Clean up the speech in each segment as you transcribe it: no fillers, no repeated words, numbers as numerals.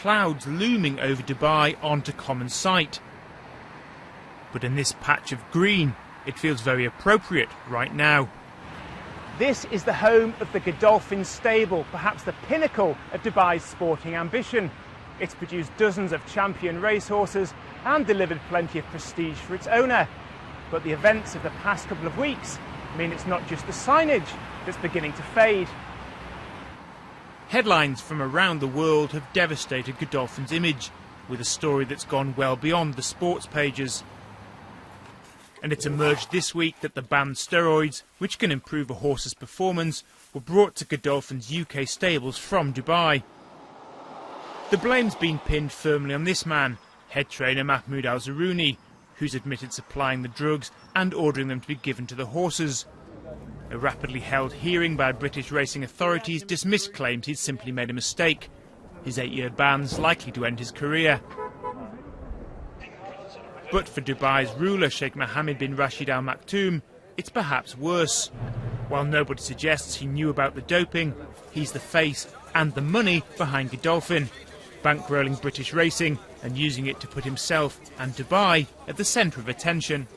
clouds looming over Dubai onto common sight. But in this patch of green, it feels very appropriate right now. This is the home of the Godolphin stable, perhaps the pinnacle of Dubai's sporting ambition. It's produced dozens of champion racehorses and delivered plenty of prestige for its owner. But the events of the past couple of weeks mean it's not just the signage that's beginning to fade. Headlines from around the world have devastated Godolphin's image, with a story that's gone well beyond the sports pages. And it's emerged this week that the banned steroids, which can improve a horse's performance, were brought to Godolphin's UK stables from Dubai. The blame's been pinned firmly on this man, head trainer Mahmoud Al-Zaruni, who's admitted supplying the drugs and ordering them to be given to the horses. A rapidly held hearing by British racing authorities dismissed claims he'd simply made a mistake. His 8-year ban's likely to end his career. But for Dubai's ruler, Sheikh Mohammed bin Rashid Al Maktoum, it's perhaps worse. While nobody suggests he knew about the doping, he's the face and the money behind Godolphin, bankrolling British racing and using it to put himself and Dubai at the centre of attention.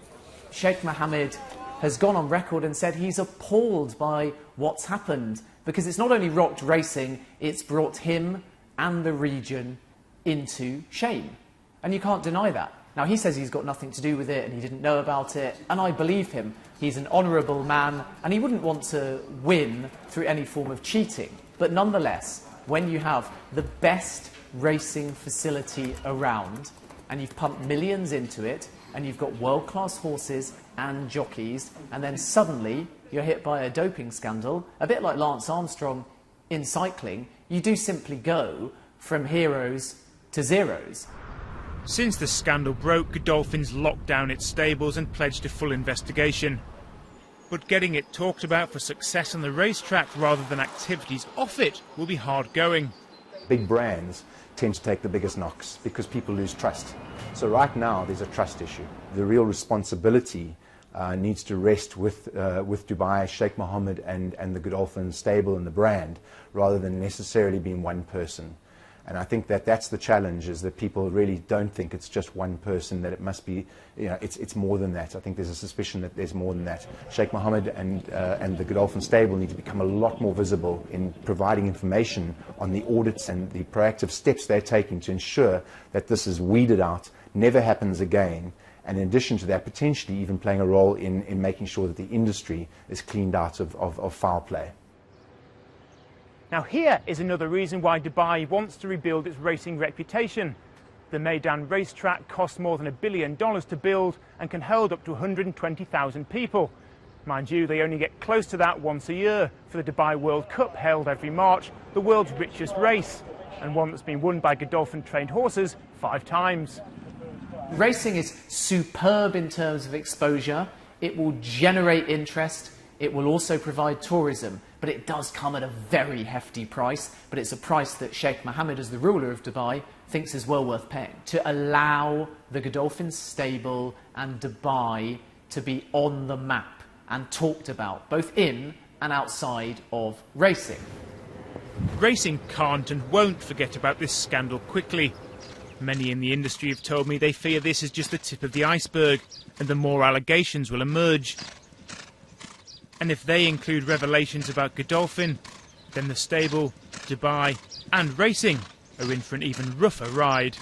Sheikh Mohammed has gone on record and said he's appalled by what's happened, because it's not only rocked racing, it's brought him and the region into shame. And you can't deny that. Now, he says he's got nothing to do with it and he didn't know about it, and I believe him. He's an honourable man and he wouldn't want to win through any form of cheating. But nonetheless, when you have the best racing facility around and you've pumped millions into it and you've got world-class horses and jockeys, and then suddenly you're hit by a doping scandal, a bit like Lance Armstrong in cycling, you do simply go from heroes to zeros. Since the scandal broke, Godolphin's locked down its stables and pledged a full investigation. But getting it talked about for success on the racetrack rather than activities off it will be hard going. Big brands tend to take the biggest knocks because people lose trust. So right now there's a trust issue. The real responsibility needs to rest with Dubai, Sheikh Mohammed and the Godolphin stable and the brand, rather than necessarily being one person. And I think that that's the challenge, is that people really don't think it's just one person, that it must be, you know, it's more than that. I think there's a suspicion that there's more than that. Sheikh Mohammed and the Godolphin stable need to become a lot more visible in providing information on the audits and the proactive steps they're taking to ensure that this is weeded out, never happens again, and in addition to that, potentially even playing a role in making sure that the industry is cleaned out of foul play. Now here is another reason why Dubai wants to rebuild its racing reputation. The Meydan racetrack costs more than $1 billion to build and can hold up to 120,000 people. Mind you, they only get close to that once a year for the Dubai World Cup, held every March, the world's richest race, and one that's been won by Godolphin-trained horses 5 times. Racing is superb in terms of exposure. It will generate interest. It will also provide tourism, but it does come at a very hefty price. But it's a price that Sheikh Mohammed, as the ruler of Dubai, thinks is well worth paying, to allow the Godolphin stable and Dubai to be on the map and talked about, both in and outside of racing. Racing can't and won't forget about this scandal quickly. Many in the industry have told me they fear this is just the tip of the iceberg, and the more allegations will emerge. And if they include revelations about Godolphin, then the stable, Dubai and racing are in for an even rougher ride.